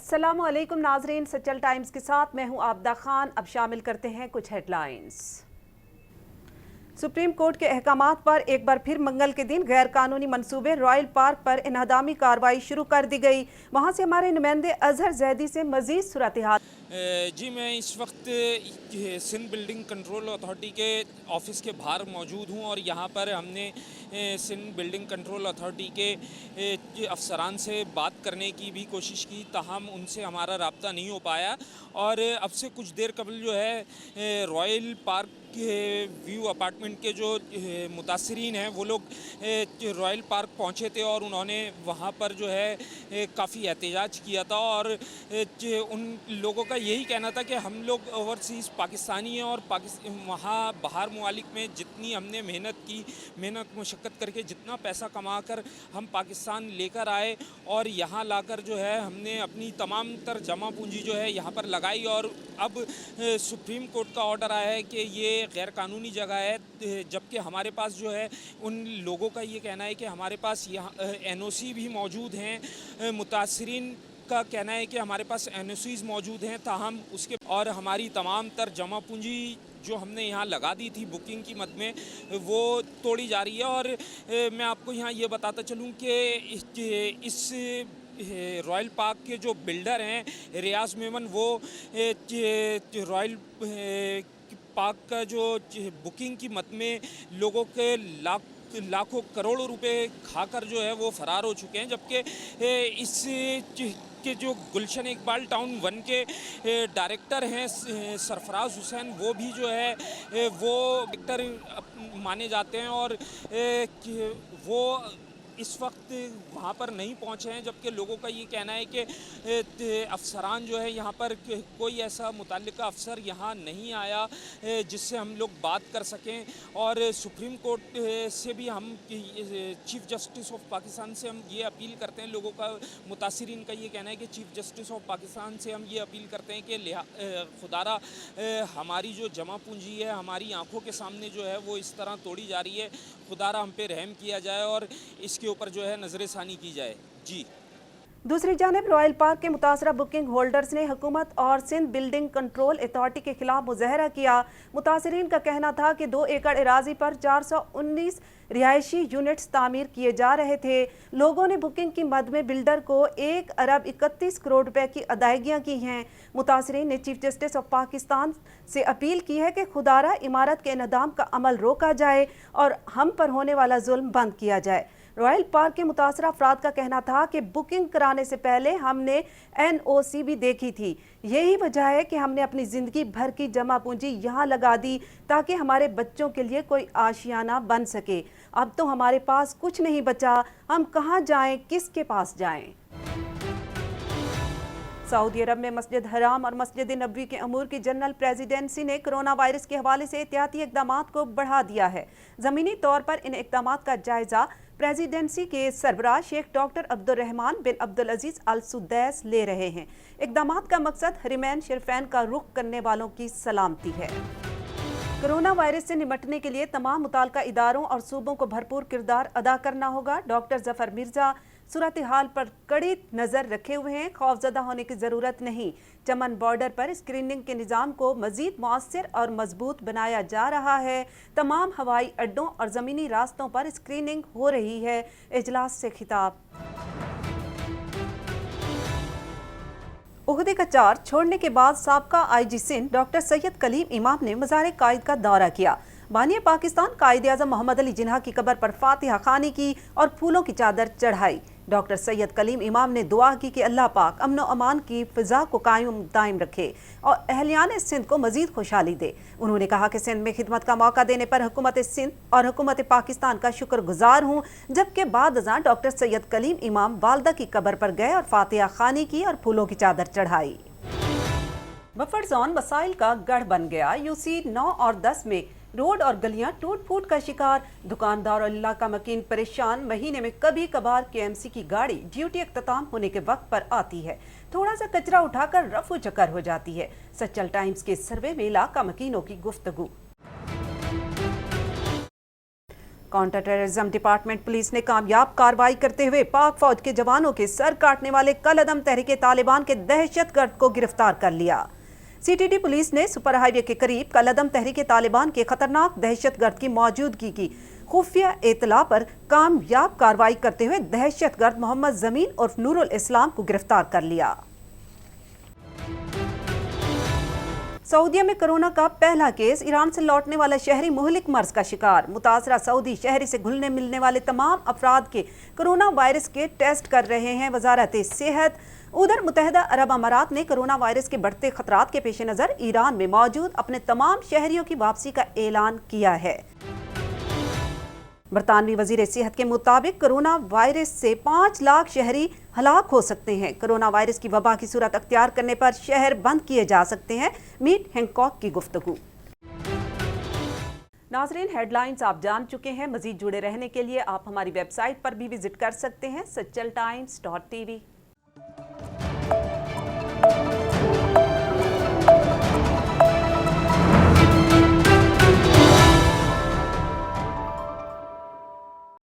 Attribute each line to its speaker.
Speaker 1: अस्सलामुअलैकुम नाजरीन, सचल टाइम्स के साथ मैं हूं आबदा खान। अब शामिल करते हैं कुछ हेडलाइंस। सुप्रीम कोर्ट के अहकामात पर एक बार फिर मंगल के दिन गैर कानूनी मंसूबे रॉयल पार्क पर इन्हदामी कार्रवाई शुरू कर दी गई। वहां से हमारे नुमाइंदे अजहर जैदी से मजीद सूरत हाल।
Speaker 2: जी, मैं इस वक्त सिंध बिल्डिंग कंट्रोल अथॉरिटी के ऑफिस के बाहर मौजूद हूं और यहां पर हमने सिंध बिल्डिंग कंट्रोल अथॉरिटी के अफसरान से बात करने की भी कोशिश की, ताहम उनसे हमारा रब्ता नहीं हो पाया। और अब से कुछ देर कबल जो है रॉयल पार्क के व्यू अपार्टमेंट के जो मुतासरीन हैं वो लोग रॉयल पार्क पहुंचे थे और उन्होंने वहां पर जो है काफ़ी एहतजाज किया था। और उन लोगों का यही कहना था कि हम लोग ओवरसीज़ पाकिस्तानी हैं और वहाँ बाहर मुमालिक में जितनी हमने मेहनत मुशक्क़त करके जितना पैसा कमा कर हम पाकिस्तान लेकर आए और यहाँ लाकर जो है हमने अपनी तमाम तर जमा पूंजी जो है यहाँ पर लगाई, और अब सुप्रीम कोर्ट का ऑर्डर आया है कि ये गैर कानूनी जगह है, जबकि हमारे पास जो है उन लोगों का ये कहना है कि हमारे पास यहाँ NOC भी मौजूद हैं। मुतासरीन का कहना है कि हमारे पास NOCs मौजूद हैं, ताहम उसके और हमारी तमाम तर जमा पूंजी जो हमने यहाँ लगा दी थी बुकिंग की मद में वो तोड़ी जा रही है। और मैं आपको यहाँ ये बताता चलूँ कि इस रॉयल पार्क के जो बिल्डर हैं रियाज मेमन, वो रॉयल पार्क का जो बुकिंग की मद में लोगों के लाखों करोड़ों रुपए खाकर जो है वो फरार हो चुके हैं, जबकि इस के जो गुलशन इकबाल टाउन 1 के डायरेक्टर हैं सरफराज हुसैन, वो भी जो है वो डायरेक्टर माने जाते हैं और वो इस वक्त वहाँ पर नहीं पहुँचे हैं, जबकि लोगों का ये कहना है कि अफसरान जो है यहाँ पर कोई ऐसा मुतल्लिका अफसर यहाँ नहीं आया जिससे हम लोग बात कर सकें। और सुप्रीम कोर्ट से भी हम चीफ़ जस्टिस ऑफ पाकिस्तान से हम ये अपील करते हैं, लोगों का मुतासरीन का ये कहना है कि चीफ़ जस्टिस ऑफ पाकिस्तान से हम ये अपील करते हैं कि खुदारा हमारी जो जमा पूंजी है हमारी आँखों के सामने जो है वो इस तरह तोड़ी जा रही है, खुदारा हम पे रहम किया जाए और इसके ऊपर जो है नजरसानी की जाए। जी,
Speaker 1: दूसरी जानिब रॉयल पार्क के मुतासरा बुकिंग होल्डर्स ने हुकूमत और सिंध बिल्डिंग कंट्रोल अथॉरिटी के खिलाफ मुजाहरा किया। मुतासरीन का कहना था कि 2 एकड़ एराजी पर 419 रिहायशी यूनिट्स तामीर किए जा रहे थे। लोगों ने बुकिंग की मद में बिल्डर को 1 अरब 31 करोड़ रुपए की अदायगियां की हैं। मुतासरीन ने चीफ जस्टिस ऑफ पाकिस्तान से अपील की है कि खुदारा इमारत के इन्हदाम का अमल रोका जाए और हम पर होने वाला जुल्म बंद किया जाए। रॉयल पार्क के मुतासरा अफराद का कहना था कि बुकिंग कराने से पहले हमने NOC भी देखी थी। यही वजह है कि हमने अपनी ज़िंदगी भर की जमा पूंजी यहाँ लगा दी ताकि हमारे बच्चों के लिए कोई आशियाना बन सके। अब तो हमारे पास कुछ नहीं बचा, हम कहाँ जाएं, किसके पास जाएं? सऊदी अरब में मस्जिद हराम और मस्जिद नबवी के अमूर की जनरल प्रेसिडेंसी ने कोरोना वायरस के हवाले से एहतियाती इक़दामात को बढ़ा दिया है। ज़मीनी तौर पर इन इक़दामात का जायजा प्रेसिडेंसी के सरबराह शेख डॉक्टर अब्दुर्रहमान बिन अब्दुल अजीज अल सुदैस ले रहे हैं। इक़दामात का मकसद हरिमैन शरीफैन का रुख करने वालों की सलामती है। कोरोना वायरस से निपटने के लिए तमाम मुताल्लिका इदारों और सूबों को भरपूर किरदार अदा करना होगा। डॉक्टर जफर मिर्जा सूरत हाल पर कड़ी नज़र रखे हुए हैं, खौफजदा होने की ज़रूरत नहीं। चमन बॉर्डर पर स्क्रीनिंग के निज़ाम को मज़ीद मौसर और मजबूत बनाया जा रहा है। तमाम हवाई अड्डों और ज़मीनी रास्तों पर स्क्रीनिंग हो रही है। इजलास से खिताब। ओहदे का चार्ज छोड़ने के बाद साबका IG सिंध डॉक्टर सैयद कलीम इमाम ने मज़ार कायद का दौरा किया। बानी पाकिस्तान कायद आज़म मोहम्मद अली जिन्ना की कब्र पर फातिहा खानी की और फूलों की चादर चढ़ाई। डॉक्टर सैयद कलीम इमाम ने दुआ की कि अल्लाह पाक अमन व अमान की फ़िज़ा को कायम दायम रखे और अहलियान सिंध को मज़ीद खुशहाली दे। उन्होंने कहा कि सिंध में खिदमत का मौका देने पर हुकूमत सिंध और हुकूमत पाकिस्तान का शुक्रगुजार हूँ। जबकि बाद अज़ां डॉक्टर सैयद कलीम इमाम वालदा की कब्र पर गए और फातिहा खानी की और फूलों की चादर चढ़ाई। बफर जोन वसाइल का गढ़ बन गया। UC 9 और 10 में रोड और गलियां टूट फूट का शिकार। दुकानदार और इलाका मकीन परेशान। महीने में कभी कभार KMC की गाड़ी ड्यूटी अख्ताम होने के वक्त पर आती है, थोड़ा सा कचरा उठाकर रफू चक्कर हो जाती है। सचल टाइम्स के सर्वे में इलाका मकीनों की गुफ्तगू। काउंटर टेररिज्म डिपार्टमेंट पुलिस ने कामयाब कार्रवाई करते हुए पाक फौज के जवानों के सर काटने वाले कलअदम तहरीके तालिबान के दहशतगर्द को गिरफ्तार कर लिया। सीटीडी पुलिस ने सुपर हाईवे के करीब कलअदम तहरीके तालिबान के खतरनाक दहशतगर्द की मौजूदगी की खुफिया इतला पर कामयाब कार्रवाई करते हुए दहशतगर्द मोहम्मद जमीन उर्फ नूरुल इस्लाम को गिरफ्तार कर लिया। सऊदीया में कोरोना का पहला केस, ईरान से लौटने वाला शहरी मुहलिक मर्ज का शिकार। मुतासरा सऊदी शहरी से घुलने मिलने वाले तमाम अफराद के कोरोना वायरस के टेस्ट कर रहे हैं वजारत सेहत। उधर मुत्तहिदा अरब अमारात ने कोरोना वायरस के बढ़ते खतरात के पेश नज़र ईरान में मौजूद अपने तमाम शहरियों की वापसी का ऐलान किया है। बरतानवी वजीर सेहत के मुताबिक कोरोना वायरस से 5 लाख शहरी हलाक हो सकते हैं। कोरोना वायरस की वबा की सूरत अख्तियार करने पर शहर बंद किए जा सकते हैं। मीट हैंकॉक की गुफ्तगू। नाजरीन, हेडलाइंस आप जान चुके हैं। मजीद जुड़े रहने के लिए आप हमारी वेबसाइट पर भी विजिट कर सकते हैं, सच्चल times.tv।